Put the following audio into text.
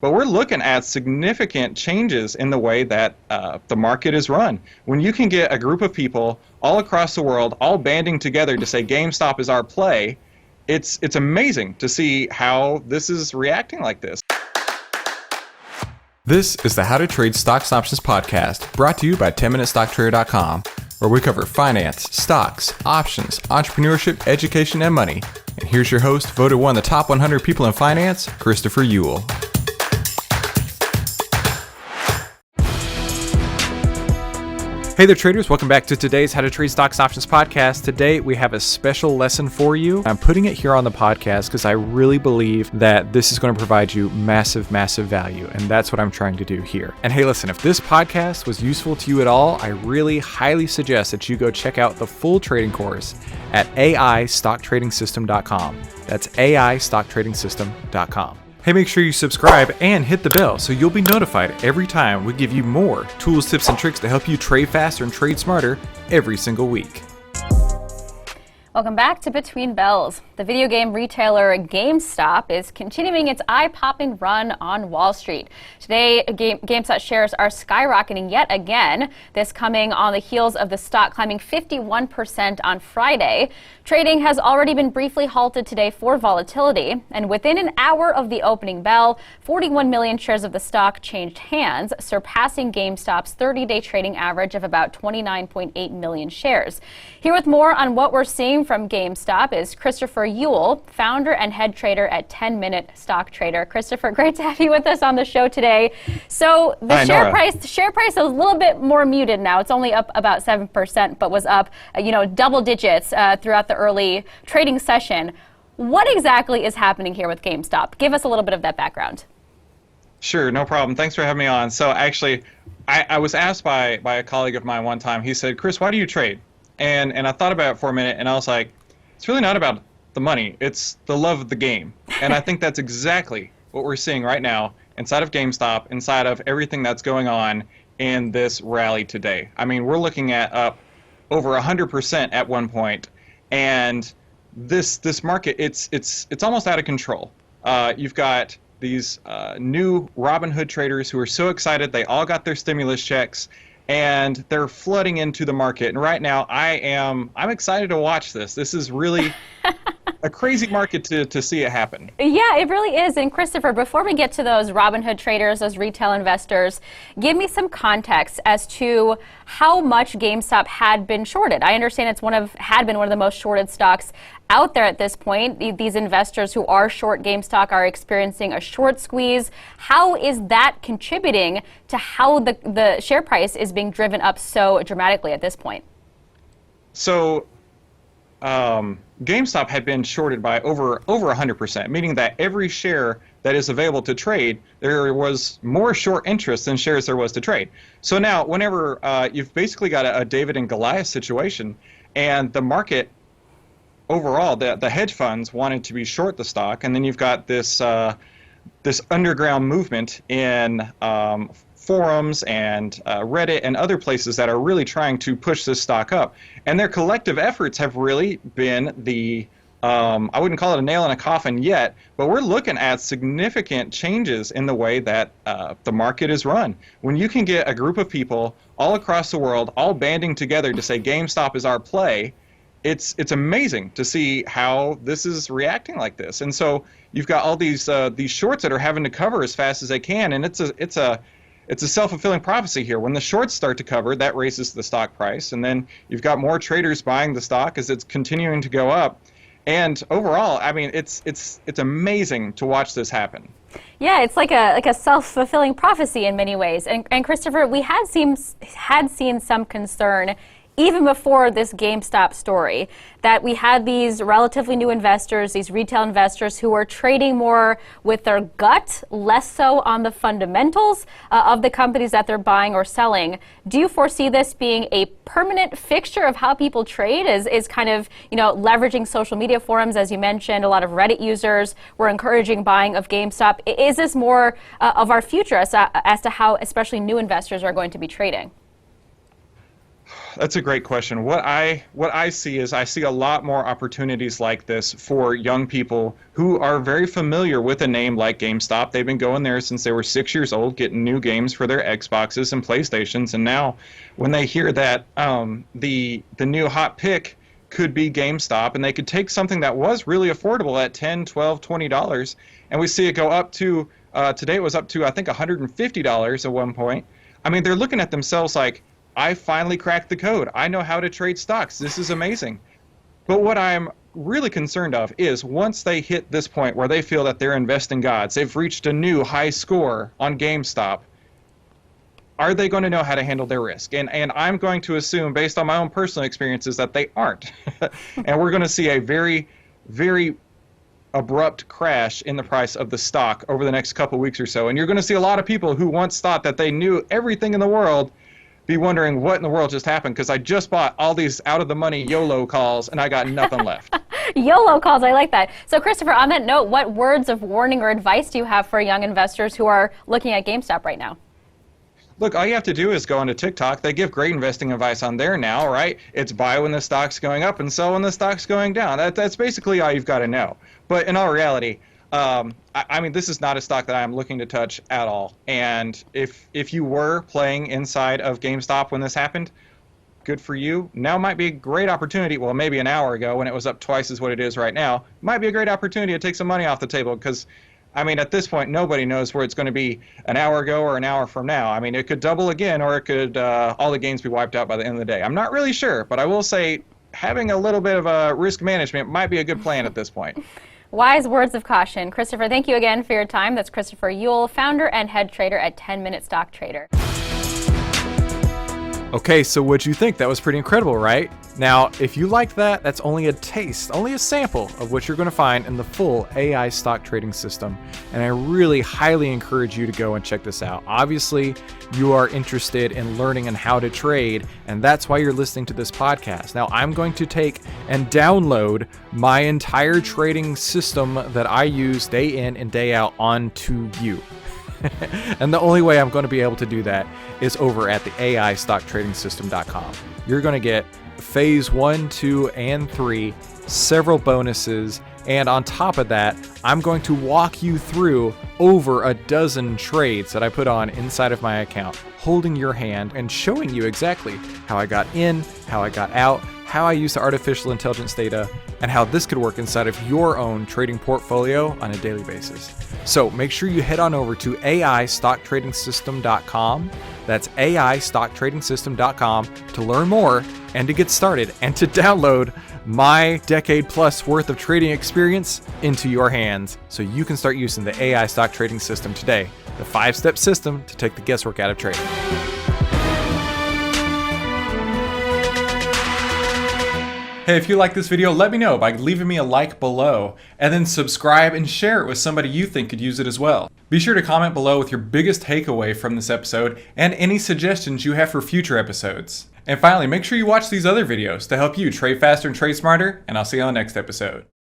But we're looking at significant changes in the way that the market is run. When you can get a group of people all across the world all banding together to say GameStop is our play, it's amazing to see how this is reacting like this. This is the How to Trade Stocks and Options podcast, brought to you by 10MinuteStockTrader.com, where we cover finance, stocks, options, entrepreneurship, education, and money. And here's your host, voted one of the top 100 people in finance, Christopher Ewell. Hey there, traders. Welcome back to today's How to Trade Stocks and Options podcast. Today, we have a special lesson for you. I'm putting it here on the podcast because I really believe that this is going to provide you massive value, and that's what I'm trying to do here. And hey, listen, if this podcast was useful to you at all, I really highly suggest that you go check out the full trading course at AIStockTradingSystem.com. That's AIStockTradingSystem.com. Hey, make sure you subscribe and hit the bell so you'll be notified every time we give you more tools, tips, and tricks to help you trade faster and trade smarter every single week. Welcome back to Between Bells. The video game retailer GameStop is continuing its eye-popping run on Wall Street. Today, GameStop shares are skyrocketing yet again, this coming on the heels of the stock climbing 51% on Friday. Trading has already been briefly halted today for volatility, and within an hour of the opening bell, 41 million shares of the stock changed hands, surpassing GameStop's 30-day trading average of about 29.8 million shares. Here with more on what we're seeing from GameStop is Christopher Ewell, founder and head trader at 10-Minute Stock Trader. Christopher, great to have you with us on the show today. So the share price is a little bit more muted now. It's only up about 7%, but was up, double digits throughout the early trading session. What exactly is happening here with GameStop? Give us a little bit of that background. Sure, no problem. Thanks for having me on. So actually, I was asked by a colleague of mine one time. He said, "Chris, why do you trade?" And I thought about it for a minute, and I was like, it's really not about the money. It's the love of the game. And I think that's exactly what we're seeing right now inside of GameStop, inside of everything that's going on in this rally today. I mean, we're looking at up over 100% at one point, and this market, it's almost out of control. You've got these new Robinhood traders who are so excited. They all got their stimulus checks, and they're flooding into the market. And right now, I'm excited to watch this. This is really a crazy market to see it happen. Yeah, it really is. And Christopher, before we get to those Robinhood traders, those retail investors, give me some context as to how much GameStop had been shorted. I understand had been one of the most shorted stocks out there at this point. These investors who are short GameStop are experiencing a short squeeze. How is that contributing to how the share price is being driven up so dramatically at this point? So GameStop had been shorted by over 100%, meaning that every share that is available to trade, there was more short interest than shares there was to trade. So now, whenever you've basically got a David and Goliath situation, and the market overall, the hedge funds wanted to be short the stock, and then you've got this underground movement in forums and Reddit and other places that are really trying to push this stock up. And their collective efforts have really been I wouldn't call it a nail in a coffin yet, but we're looking at significant changes in the way that the market is run. When you can get a group of people all across the world all banding together to say GameStop is our play, it's amazing to see how this is reacting like this. And so you've got all these shorts that are having to cover as fast as they can, and it's a self-fulfilling prophecy here. When the shorts start to cover, that raises the stock price, and then you've got more traders buying the stock as it's continuing to go up. And overall, I mean, it's amazing to watch this happen. Yeah, it's like a self-fulfilling prophecy in many ways. And Christopher, we had seen some concern even before this GameStop story, that we had these relatively new investors, these retail investors who are trading more with their gut, less so on the fundamentals of the companies that they're buying or selling. Do you foresee this being a permanent fixture of how people trade? Is kind of, leveraging social media forums, as you mentioned, a lot of Reddit users were encouraging buying of GameStop. Is this more of our future as to how especially new investors are going to be trading? That's a great question. What I see is I see a lot more opportunities like this for young people who are very familiar with a name like GameStop. They've been going there since they were 6 years old, getting new games for their Xboxes and PlayStations, and now when they hear that the new hot pick could be GameStop, and they could take something that was really affordable at 10, 12, $20, and we see it go up to today it was up to I think $150 at one point. I mean, they're looking at themselves like, I finally cracked the code. I know how to trade stocks. This is amazing. But what I'm really concerned of is once they hit this point where they feel that they're investing gods, they've reached a new high score on GameStop, are they going to know how to handle their risk? And I'm going to assume, based on my own personal experiences, that they aren't. And we're going to see a very, very abrupt crash in the price of the stock over the next couple weeks or so. And you're going to see a lot of people who once thought that they knew everything in the world be wondering what in the world just happened, because I just bought all these out-of-the-money YOLO calls and I got nothing left. YOLO calls, I like that. So Christopher, on that note, what words of warning or advice do you have for young investors who are looking at GameStop right now? Look, all you have to do is go onto TikTok. They give great investing advice on there now, right? It's buy when the stock's going up and sell when the stock's going down. That's basically all you've got to know. But in all reality, I mean, this is not a stock that I'm looking to touch at all. And if you were playing inside of GameStop when this happened, good for you. Now might be a great opportunity. Well, maybe an hour ago when it was up twice as what it is right now, might be a great opportunity to take some money off the table, because I mean, at this point, nobody knows where it's going to be an hour ago or an hour from now. I mean, it could double again, or it could all the gains be wiped out by the end of the day. I'm not really sure, but I will say having a little bit of a risk management might be a good plan at this point. Wise words of caution. Christopher, thank you again for your time. That's Christopher Ewell, founder and head trader at 10-Minute Stock Trader. Okay, so what'd you think? That was pretty incredible, right? Now, if you like that, that's only a taste, only a sample of what you're going to find in the full AI stock trading system. And I really highly encourage you to go and check this out. Obviously, you are interested in learning on how to trade, and that's why you're listening to this podcast. Now, I'm going to take and download my entire trading system that I use day in and day out onto you. And the only way I'm going to be able to do that is over at the AIStockTradingSystem.com. You're going to get phase 1, 2, and 3, several bonuses, and on top of that, I'm going to walk you through over a dozen trades that I put on inside of my account, holding your hand and showing you exactly how I got in, how I got out, how I use the artificial intelligence data, and how this could work inside of your own trading portfolio on a daily basis. So make sure you head on over to AIStockTradingSystem.com. That's AIStockTradingSystem.com to learn more and to get started and to download my decade plus worth of trading experience into your hands so you can start using the AI stock trading system today, the 5-step system to take the guesswork out of trading. Hey, if you like this video, let me know by leaving me a like below, and then subscribe and share it with somebody you think could use it as well. Be sure to comment below with your biggest takeaway from this episode and any suggestions you have for future episodes. And finally, make sure you watch these other videos to help you trade faster and trade smarter, and I'll see you on the next episode.